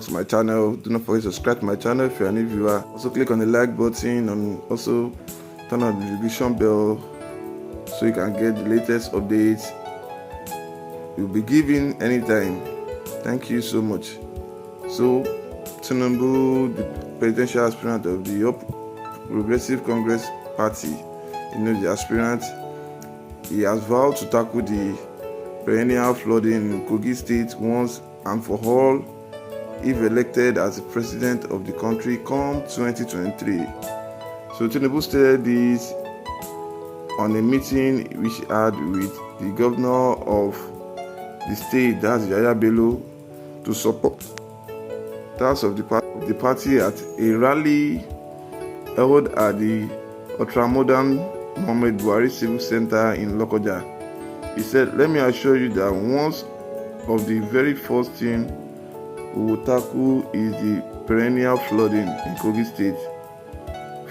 to my channel. Do not forget to subscribe to my channel if you're a new viewer. Also click on the like button and also turn on the notification bell so you can get the latest updates you'll be given anytime. Thank you so much. So TINUBU, the presidential aspirant of the Progressive Congress Party, the aspirant, he has vowed to tackle the perennial flooding in Kogi State once and for all if elected as the president of the country come 2023. So TINUBU stated this on a meeting which he had with the governor of the state, that's Yaya Bello, to support that of the party at a rally held at the ultra-modern Muhammad Buhari Civic Center in Lokoja. He said, "Let me assure you that one of the very first thing we will tackle is the perennial flooding in Kogi State.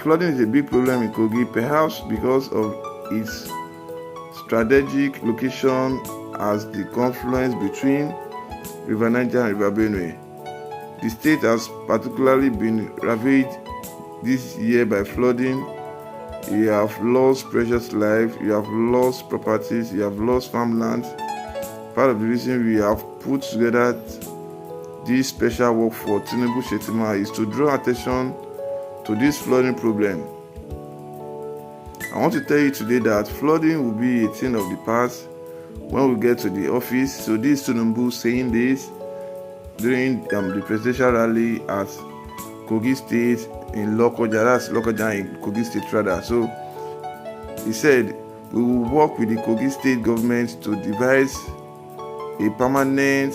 Flooding is a big problem in Kogi, perhaps because of its strategic location as the confluence between River Niger and River Benue. The state has particularly been ravaged this year by flooding. You have lost precious life, you have lost properties, you have lost farmland. Part of the reason we have put together this special work for TINUBU Shetima is to draw attention to this flooding problem. I want to tell you today that flooding will be a thing of the past when we get to the office." So this TINUBU saying this during the presidential rally at Kogi State in Lokoja, that's Lokoja in Kogi State rather. So he said, "We will work with the Kogi State government to devise a permanent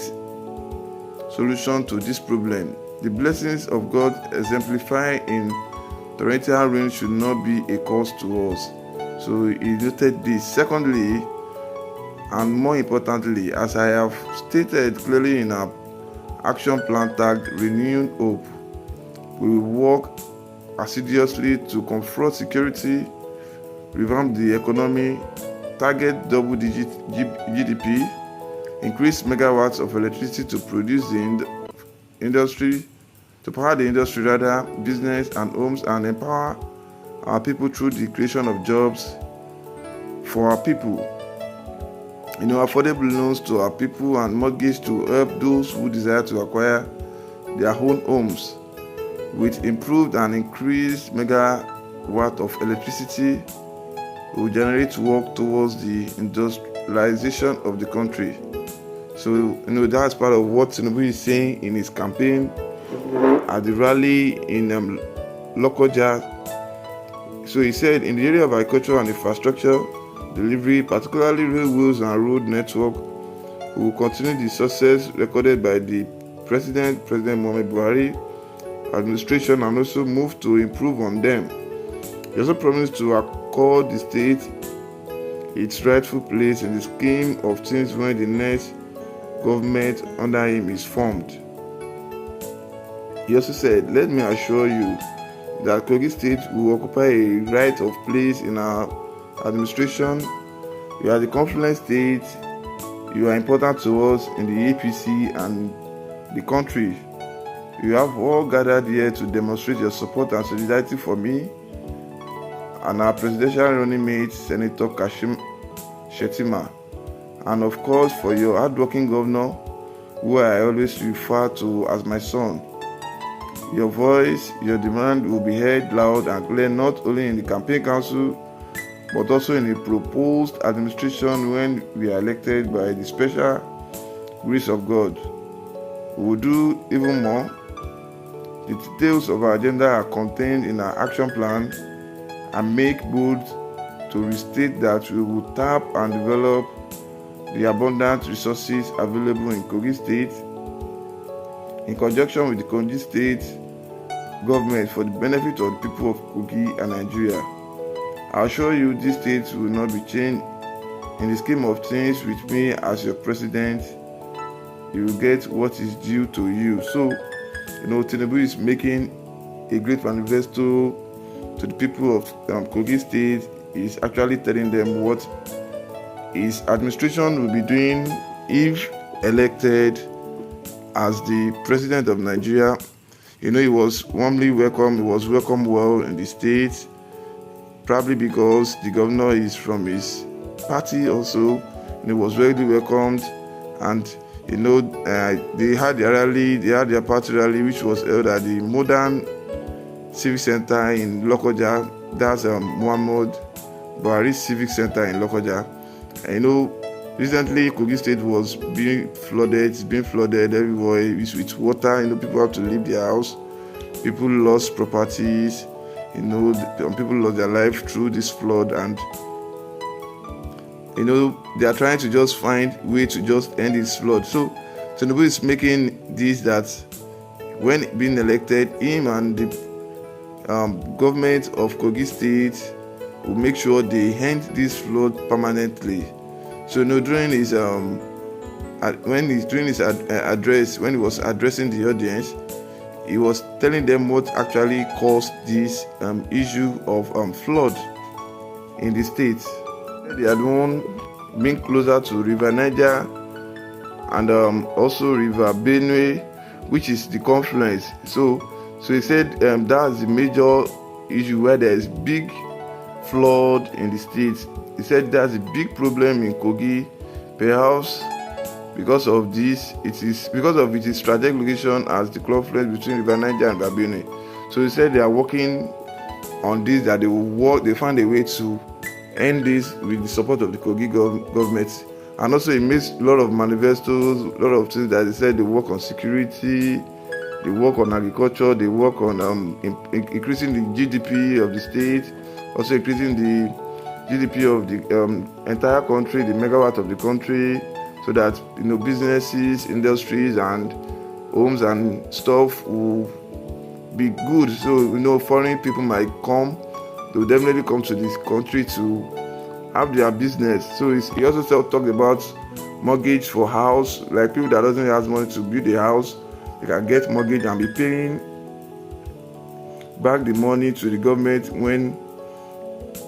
solution to this problem. The blessings of God exemplified in torrential rain should not be a cause to us." So he noted this. Secondly, and more importantly, as I have stated clearly in our action plan tagged Renewing Hope, we will work assiduously to confront security, revamp the economy, target double-digit GDP, increase megawatts of electricity to produce the industry, to power the industry rather, business and homes, and empower our people through the creation of jobs for our people. Affordable loans to our people and mortgage to help those who desire to acquire their own homes. With improved and increased megawatt of electricity, we will generate work towards the industrialization of the country. So, that's part of what TINUBU is saying in his campaign at the rally in Lokoja. So he said, in the area of agriculture and infrastructure delivery, particularly railways and road network, we will continue the success recorded by the President Muhammad Buhari administration and also move to improve on them. He also promised to accord the state its rightful place in the scheme of things when the next government under him is formed. He also said, "Let me assure you that Kogi State will occupy a right of place in our administration. You are the confluence state. You are important to us in the APC and the country. You have all gathered here to demonstrate your support and solidarity for me and our presidential running mate, Senator Kashim Shettima, and of course for your hardworking governor, who I always refer to as my son. Your voice, your demand will be heard loud and clear not only in the campaign council but also in the proposed administration when we are elected by the special grace of God. We will do even more. The details of our agenda are contained in our action plan and make bold to restate that we will tap and develop the abundant resources available in Kogi State in conjunction with the Kogi State government for the benefit of the people of Kogi and Nigeria. I assure you this state will not be changed in the scheme of things. With me as your president, you will get what is due to you." So, TINUBU is making a great manifesto to the people of Kogi State. Is actually telling them what his administration will be doing if elected as the president of Nigeria. He was warmly welcomed. He was welcomed well in the state, probably because the governor is from his party also. He was really welcomed, and they had their rally, they had their party rally, which was held at the modern civic center in Lokoja. That's Muhammad Buhari Civic Center in Lokoja. And recently Kogi State was being flooded. It's been flooded everywhere with water. People have to leave their house. People lost properties. People lost their life through this flood, and they are trying to just find a way to just end this flood. So TINUBU is making this, that when being elected, him and the government of Kogi State will make sure they end this flood permanently. So during his when he's doing his address, when he was addressing the audience, he was telling them what actually caused this issue of flood in the state. They had one being closer to River Niger and also River Benue, which is the confluence. So he said that's the major issue where there is big flood in the state. He said that's a big problem in Kogi, perhaps because of this. It is because of its strategic location as the confluence between River Niger and River Benue. So he said they are working on this, that they find a way to end this with the support of the Kogi government. And also he makes a lot of manifestos, a lot of things that they said. They work on security, they work on agriculture, they work on increasing the GDP of the state, also increasing the GDP of the entire country, the megawatt of the country, so that businesses, industries, and homes and stuff will be good. So foreign people might come. They will definitely come to this country to have their business. So he also talked about mortgage for house, like people that doesn't have money to build a house, they can get mortgage and be paying back the money to the government when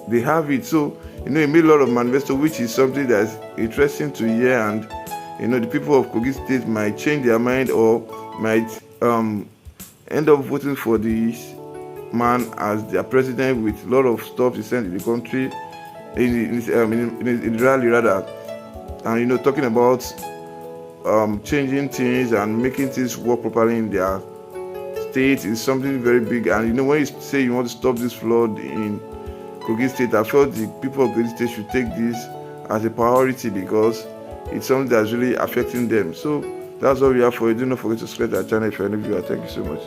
they have it. So he made a lot of manifesto, which is something that's interesting to hear, and the people of Kogi State might change their mind or might end up voting for this man as their president with a lot of stuff he sent in the country in the rally rather, and talking about changing things and making things work properly in their state is something very big. And when you say you want to stop this flood in Kogi State, I felt the people of Kogi State should take this as a priority because it's something that's really affecting them. So that's all we have for you. Do not forget to subscribe to our channel if you're a new viewer. Thank you so much.